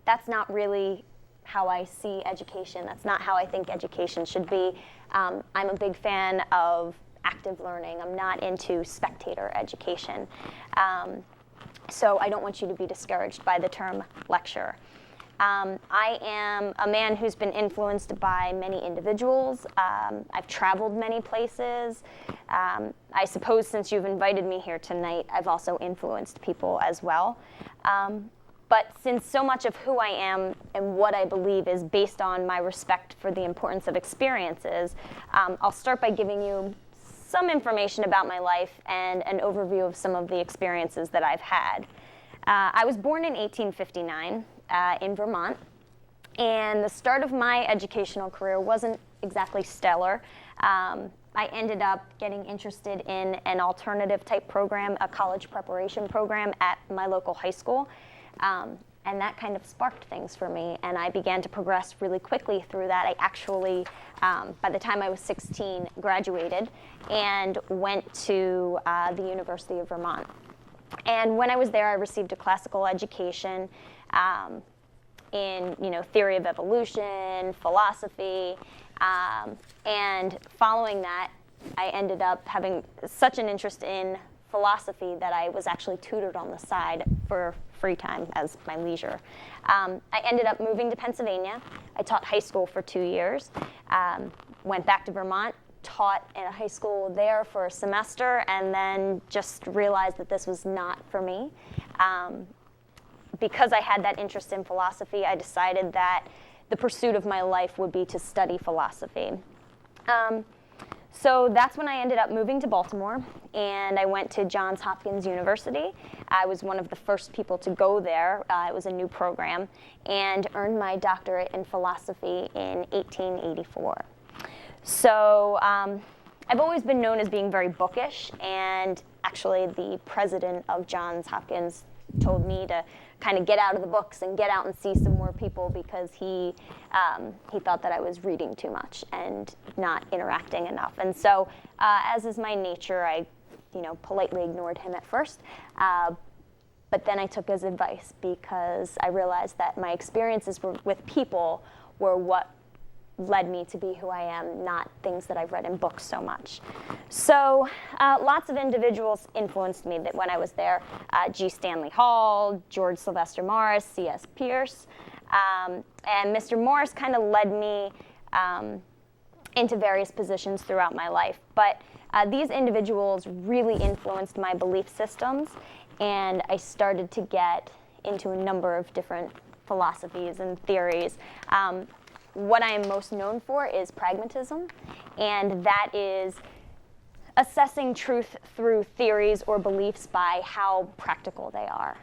That's not really how I see education. That's not how I think education should be. I'm a big fan of active learning. I'm not into spectator education. So I don't want you to be discouraged by the term lecture. I am a man who's been influenced by many individuals. I've traveled many places. I suppose since you've invited me here tonight, I've also influenced people as well. But since so much of who I am and what I believe is based on my respect for the importance of experiences, I'll start by giving you some information about my life and an overview of some of the experiences that I've had. I was born in 1859 in Vermont, and the start of my educational career wasn't exactly stellar. I ended up getting interested in an alternative type program, a college preparation program at my local high school. And that kind of sparked things for me, and I began to progress really quickly through that. I actually, by the time I was 16, graduated and went to the University of Vermont. And when I was there, I received a classical education in theory of evolution, philosophy, and following that, I ended up having such an interest in philosophy that I was actually tutored on the side for free time as my leisure. I ended up moving to Pennsylvania. I taught high school for 2 years, went back to Vermont, taught in a high school there for a semester, and then just realized that this was not for me. Because I had that interest in philosophy, I decided that the pursuit of my life would be to study philosophy. So that's when I ended up moving to Baltimore, and I went to Johns Hopkins University. I was one of the first people to go there. It was a new program, and earned my doctorate in philosophy in 1884. So I've always been known as being very bookish, and actually the president of Johns Hopkins told me to kind of get out of the books and get out and see some more people because he thought that I was reading too much and not interacting enough. And so, as is my nature, I politely ignored him at first. But then I took his advice because I realized that my experiences with people were what led me to be who I am, not things that I've read in books so much. So lots of individuals influenced me that when I was there. G. Stanley Hall, George Sylvester Morris, C.S. Pierce. And Mr. Morris kind of led me into various positions throughout my life. But these individuals really influenced my belief systems, and I started to get into a number of different philosophies and theories. What I am most known for is pragmatism, and that is assessing truth through theories or beliefs by how practical they are,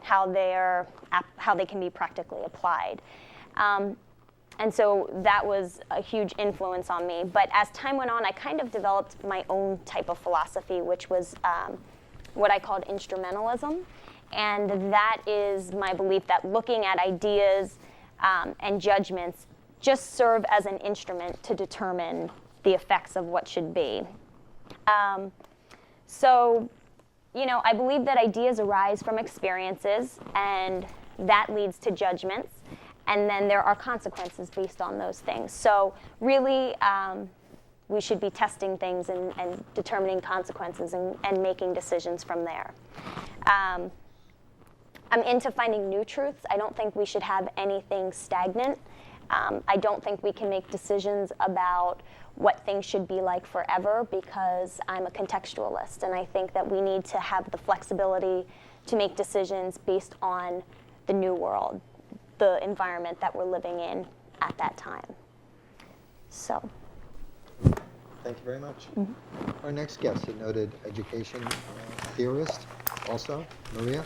how they can be practically applied. And so that was a huge influence on me. But as time went on, I kind of developed my own type of philosophy, which was what I called instrumentalism. And that is my belief that looking at ideas and judgments just serve as an instrument to determine the effects of what should be. So, I believe that ideas arise from experiences, and that leads to judgments, and then there are consequences based on those things. So really, we should be testing things and determining consequences and making decisions from there. I'm into finding new truths. I don't think we should have anything stagnant. I don't think we can make decisions about what things should be like forever because I'm a contextualist, and I think that we need to have the flexibility to make decisions based on the new world, the environment that we're living in at that time. So. Thank you very much. Mm-hmm. Our next guest, a noted education theorist, also, Maria.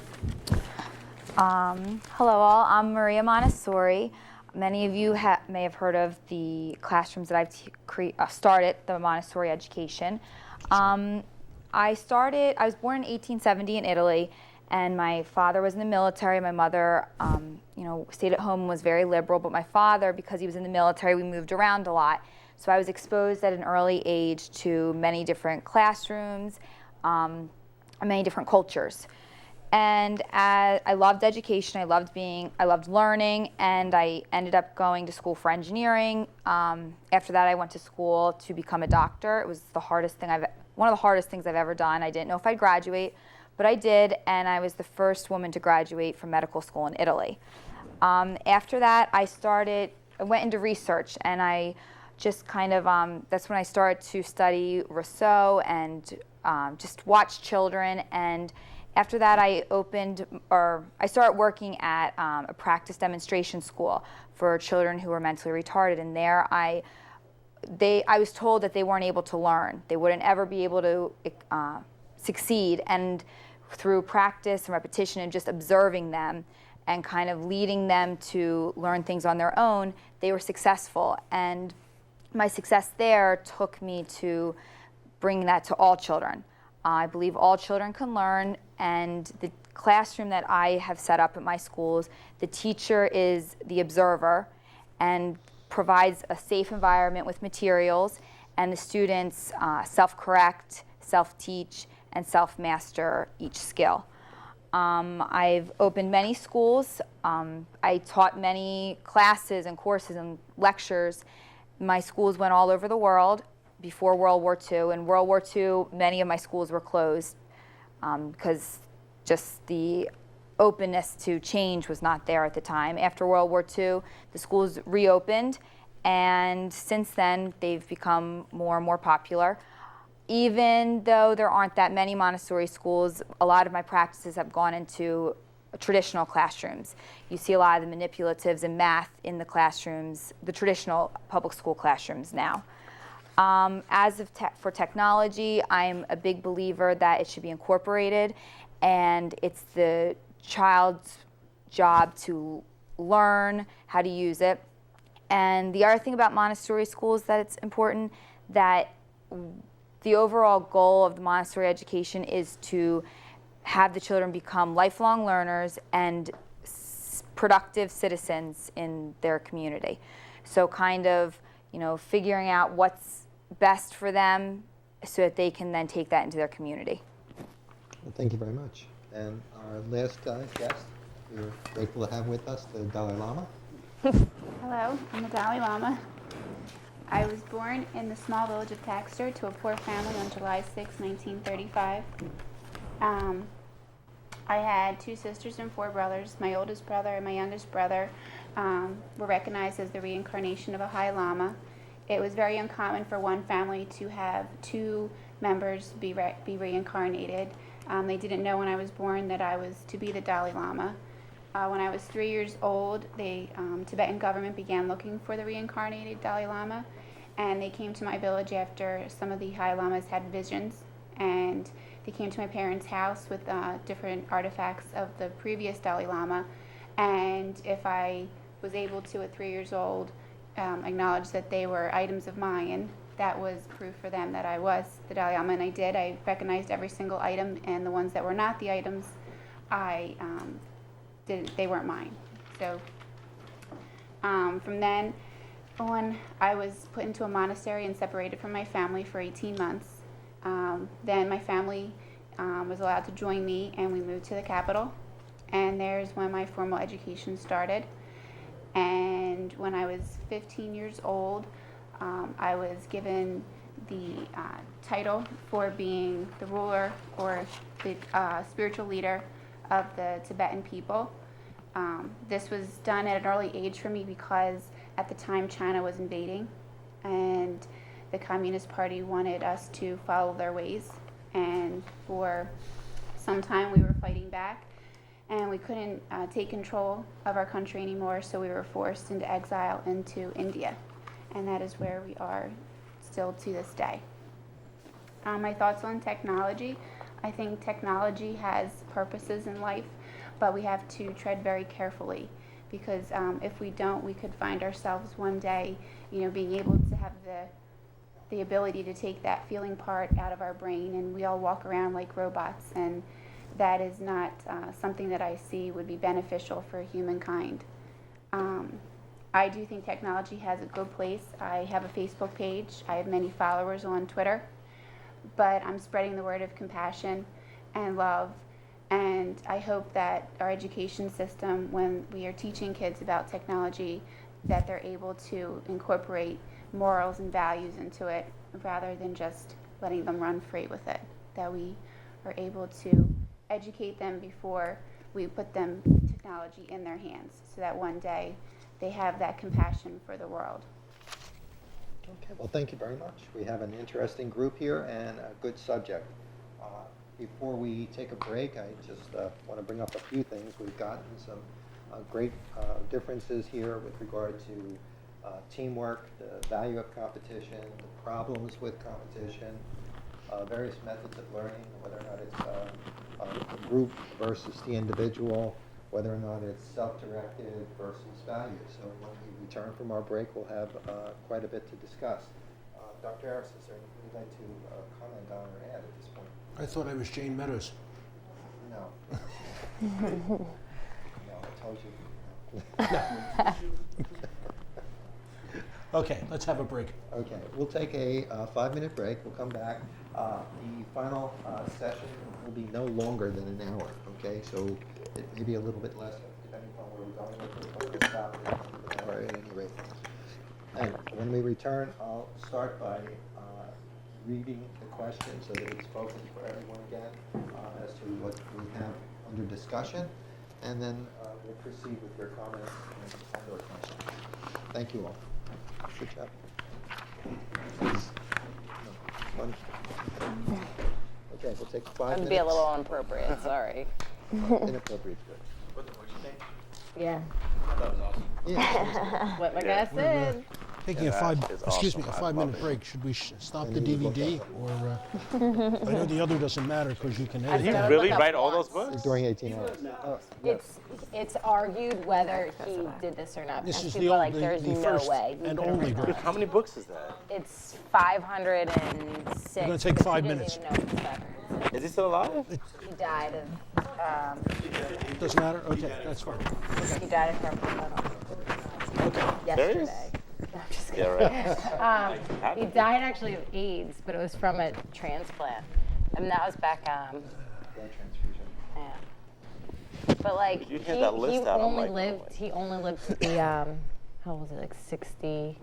Hello all, I'm Maria Montessori. Many of you may have heard of the classrooms that I've started, the Montessori education. I was born in 1870 in Italy, and my father was in the military. My mother, stayed at home and was very liberal, but my father, because he was in the military, we moved around a lot. So I was exposed at an early age to many different classrooms, and many different cultures. And I loved education, I loved learning, and I ended up going to school for engineering. After that, I went to school to become a doctor. It was one of the hardest things I've ever done. I didn't know if I'd graduate, but I did, and I was the first woman to graduate from medical school in Italy. After that, I went into research, and I just kind of, that's when I started to study Rousseau and just watch children. And after that, I started working at a practice demonstration school for children who were mentally retarded. And there I was told that they weren't able to learn. They wouldn't ever be able to succeed. And through practice and repetition and just observing them and kind of leading them to learn things on their own, they were successful. And my success there took me to bring that to all children. I believe all children can learn, and the classroom that I have set up at my schools, the teacher is the observer and provides a safe environment with materials, and the students self-correct, self-teach, and self-master each skill. I've opened many schools. I taught many classes and courses and lectures. My schools went all over the world before World War II. In World War II, many of my schools were closed because just the openness to change was not there at the time. After World War II, the schools reopened, and since then, they've become more and more popular. Even though there aren't that many Montessori schools, a lot of my practices have gone into traditional classrooms. You see a lot of the manipulatives and math in the classrooms, the traditional public school classrooms now. For technology, I'm a big believer that it should be incorporated, and it's the child's job to learn how to use it. And the other thing about Montessori schools that it's important, that the overall goal of the Montessori education is to have the children become lifelong learners and productive citizens in their community. So kind of, figuring out what's best for them so that they can then take that into their community. Well, thank you very much. And our last guest, we're grateful to have with us the Dalai Lama. Hello, I'm the Dalai Lama. I was born in the small village of Taxter to a poor family on July 6, 1935. I had 2 sisters and 4 brothers. My oldest brother and my youngest brother were recognized as the reincarnation of a High Lama. It was very uncommon for one family to have 2 members be reincarnated. They didn't know when I was born that I was to be the Dalai Lama. When I was 3 years old, the Tibetan government began looking for the reincarnated Dalai Lama, and they came to my village after some of the High Lamas had visions, and they came to my parents' house with different artifacts of the previous Dalai Lama, and if I was able to, at 3 years old, acknowledge that they were items of mine, that was proof for them that I was the Dalai Lama, and I did. I recognized every single item, and the ones that were not the items, they weren't mine. So from then on, I was put into a monastery and separated from my family for 18 months. Then my family was allowed to join me, and we moved to the capital, and there's when my formal education started. And when I was 15 years old, I was given the title for being the ruler or the spiritual leader of the Tibetan people. This was done at an early age for me because at the time China was invading, and the Communist Party wanted us to follow their ways. And for some time we were fighting back, and we couldn't take control of our country anymore, so we were forced into exile into India. And that is where we are still to this day. My thoughts on technology. I think technology has purposes in life, but we have to tread very carefully, because if we don't, we could find ourselves one day, being able to have the ability to take that feeling part out of our brain, and we all walk around like robots, and that is not something that I see would be beneficial for humankind. I do think technology has a good place. I have a Facebook page. I have many followers on Twitter, but I'm spreading the word of compassion and love And I hope that our education system, when we are teaching kids about technology, that they're able to incorporate morals and values into it rather than just letting them run free with it. That we are able to educate them before we put them technology in their hands, so that one day they have that compassion for the world. Okay, well, thank you very much. We have an interesting group here and a good subject. Before we take a break, I just want to bring up a few things. We've gotten some great differences here with regard to teamwork, the value of competition, the problems with competition, various methods of learning, whether or not it's the group versus the individual, whether or not it's self-directed versus values. So when we return from our break, we'll have quite a bit to discuss. Dr. Harris, is there anything you'd like to comment on or add at this point? I thought I was Jane Meadows. No. No, I told you. Okay, let's have a break. Okay, we'll take a 5-minute break. We'll come back. The final session will be no longer than an hour, okay? So it may be a little bit less, depending on where we're going with it, but we'll stop at an hour at any rate. And when we return, I'll start by reading the question so that it's focused for everyone again as to what we have under discussion, and then we'll proceed with your comments and your questions. Thank you all. Good job. One. Okay, we'll take 5 minutes. That'd be a little inappropriate, sorry. Inappropriate. Good. Yeah. Yeah. What my guy said. Taking a awesome. 5-minute break. Should we stop the And you look DVD, or I know the other doesn't matter because you can Did edit he that. really write all those books? During 18 hours. Oh, yeah. It's argued whether he did this or not. This And is people the are only, like, there's the no first way. and only book. How many books is that? It's 506. We're gonna take but 5 he didn't minutes. even know it was 506. Is he still alive? He died of, Doesn't matter? Okay, that's fine. he died of carpal tunnel Serious? yesterday. No, I'm just Yeah, kidding. right. He died actually of AIDS, but it was from a transplant. And that was back, Blood transfusion. yeah. But like, You had that list out, I'm like, oh he only lived to be, how old was it, like 60?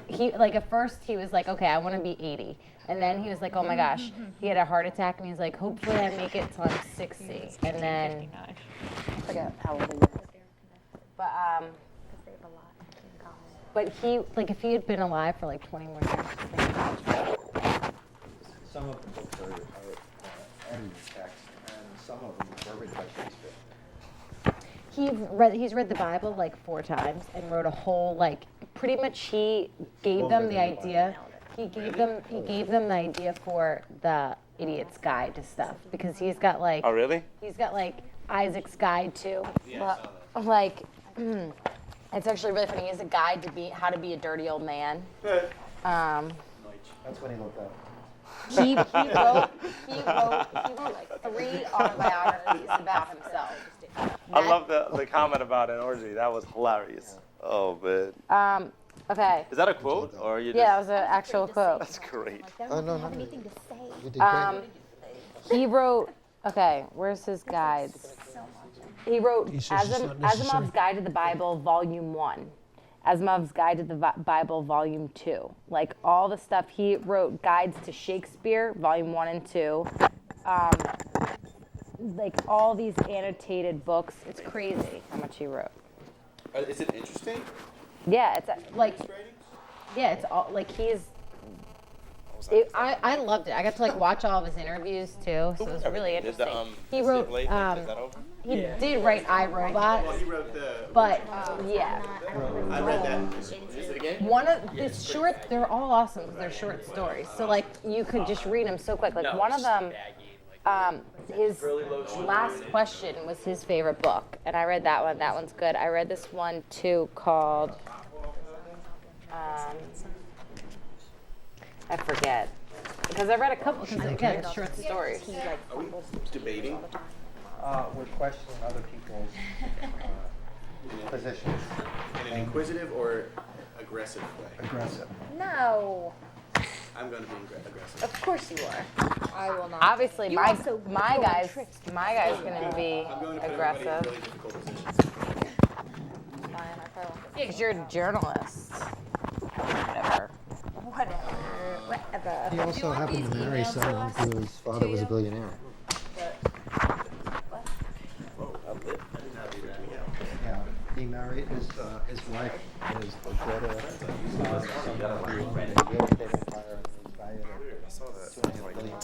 He like at first he was like, okay, I want to be 80. And then he was like, oh my gosh, he had a heart attack and he's like, hopefully I make it till I'm 60. And then, I forgot how old he was. But he, like if he had been alive for like 20 more years, I think Some of the books are edited text, and some of them were written by Shakespeare. he's read the Bible like 4 times and wrote a whole like, pretty much he gave Longer them the than the idea. He gave them the idea for the Idiot's Guide to stuff, because he's got like, Oh, really? he's got like Isaac's Guide to, like, it's actually really funny. He has a guide to how to be a dirty old man. That's when he looked up. He wrote like 3 autobiographies about himself. I love the comment about an orgy. That was hilarious. Oh, man. Okay. Is that a quote, or are you just... Yeah, that was an actual quote. That's great. Oh, no. You did great. He wrote, okay, where's his guides? He wrote He says it's not necessary. Asimov's Guide to the Bible, Volume 1. Asimov's Guide to the Bible, Volume 2. Like all the stuff, he wrote guides to Shakespeare, Volume 1 and 2. Like all these annotated books. It's crazy how much he wrote. Is it interesting? Yeah, it's like, yeah, it's all like I loved it. I got to like watch all of his interviews too, so it was really interesting. He wrote, is that over? he did write iRobot, He wrote the. but yeah, I read that. Is it again? one of it's short. They're all awesome because they're short stories. So like you could just read them so quick. Like one of them, his last question was his favorite book, and I read that one. That one's good. I read this one too called. I forget. Because I read a couple, because again, it's short stories. Are we debating? We're questioning other people's positions. In an inquisitive or aggressive way? Aggressive. No. I'm going to be aggressive. Of course you are. I will not. Obviously, You my also go my on guy's trips to my guy's gonna be I'm going to put everybody in aggressive. really difficult positions. Yeah, because you're a journalist. Whatever. He also happened to marry someone whose father was a billionaire. Yeah, he married his wife is the daughter of someone who owned a real estate empire and was valued at $200 billion.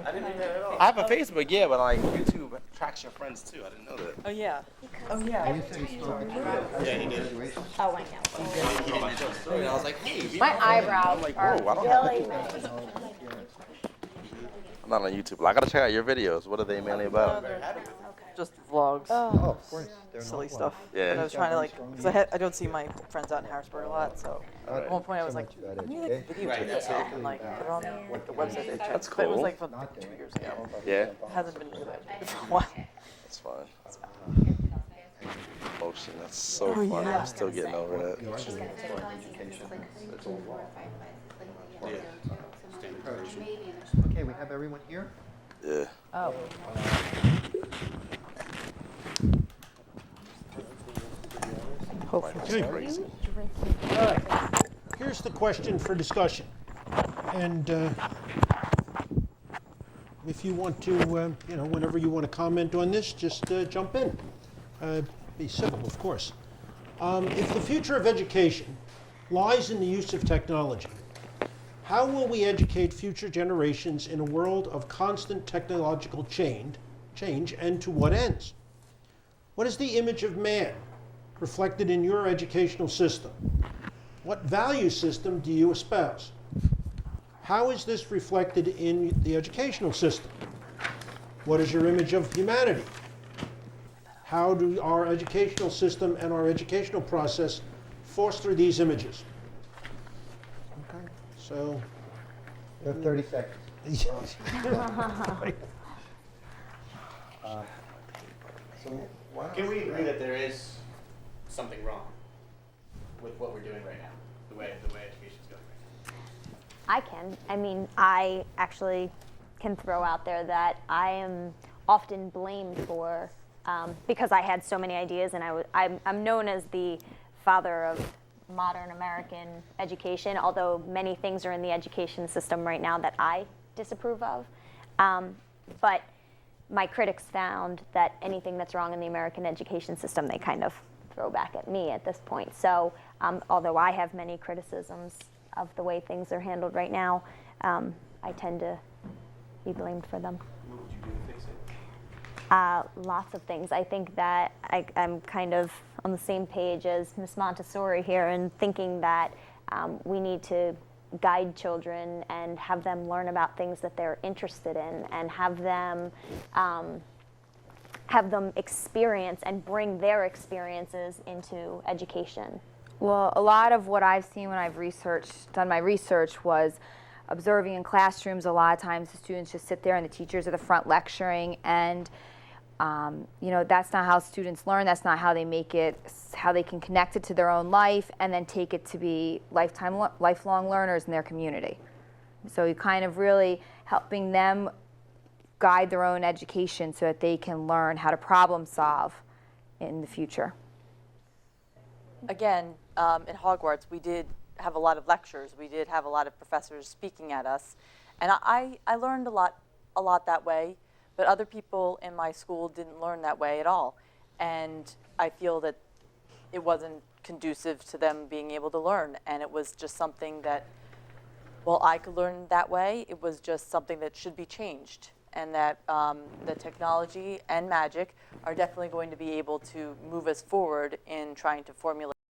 I didn't know that at all. I have a Facebook, yeah, but like YouTube tracks your friends too. I didn't know that. Oh yeah. And you said he spoke at your graduation. Oh, I know. He didn't mention the story. I was like, hey, My eyebrows I'm like, are whoa, I don't have Really? I'm not on YouTube. I gotta check out your videos. What are they mainly about? Just vlogs. Oh, of course. They're Silly not stuff. Yeah. And I was trying to like, because I don't see my friends out in Harrisburg a lot, so at one point I was like, I need like a video Right, to that's this it. and like put it on the website. They That's But it was cool. like from 2 years ago. Yeah, It hasn't been good for a while. that's fine. Motion, that's so Oh, funny. yeah. I'm still getting over that. Okay, we have everyone here? Yeah. Oh. Okay. Crazy. All right. Here's the question for discussion. And if you want to, whenever you want to comment on this, just jump in. Be civil, of course. If the future of education lies in the use of technology, how will we educate future generations in a world of constant technological change, and to what ends? What is the image of man reflected in your educational system? What value system do you espouse? How is this reflected in the educational system? What is your image of humanity? How do our educational system and our educational process foster these images? Okay, so. You have 30 seconds. So why don't Can we agree that there is something wrong with what we're doing right now, the way education's going right now? I can. I mean, I actually can throw out there that I am often blamed for, because I had so many ideas, and I'm known as the father of modern American education, although many things are in the education system right now that I disapprove of. But my critics found that anything that's wrong in the American education system, they kind of throw back at me at this point. So although I have many criticisms of the way things are handled right now, I tend to be blamed for them. What would you do to fix it? Lots of things. I think that I'm kind of on the same page as Miss Montessori here in thinking that we need to guide children and have them learn about things that they're interested in, and have them experience and bring their experiences into education. Well, a lot of what I've seen when I've done my research was observing in classrooms. A lot of times the students just sit there and the teachers are the front lecturing, and that's not how students learn. That's not how they make it, how they can connect it to their own life and then take it to be lifelong learners in their community. So you kind of really helping them guide their own education so that they can learn how to problem solve in the future. Again, in Hogwarts, we did have a lot of lectures. We did have a lot of professors speaking at us, and I learned a lot that way. But other people in my school didn't learn that way at all, and I feel that it wasn't conducive to them being able to learn. And it was just something that, well, I could learn that way. It was just something that should be changed, and that the technology and magic are definitely going to be able to move us forward in trying to formulate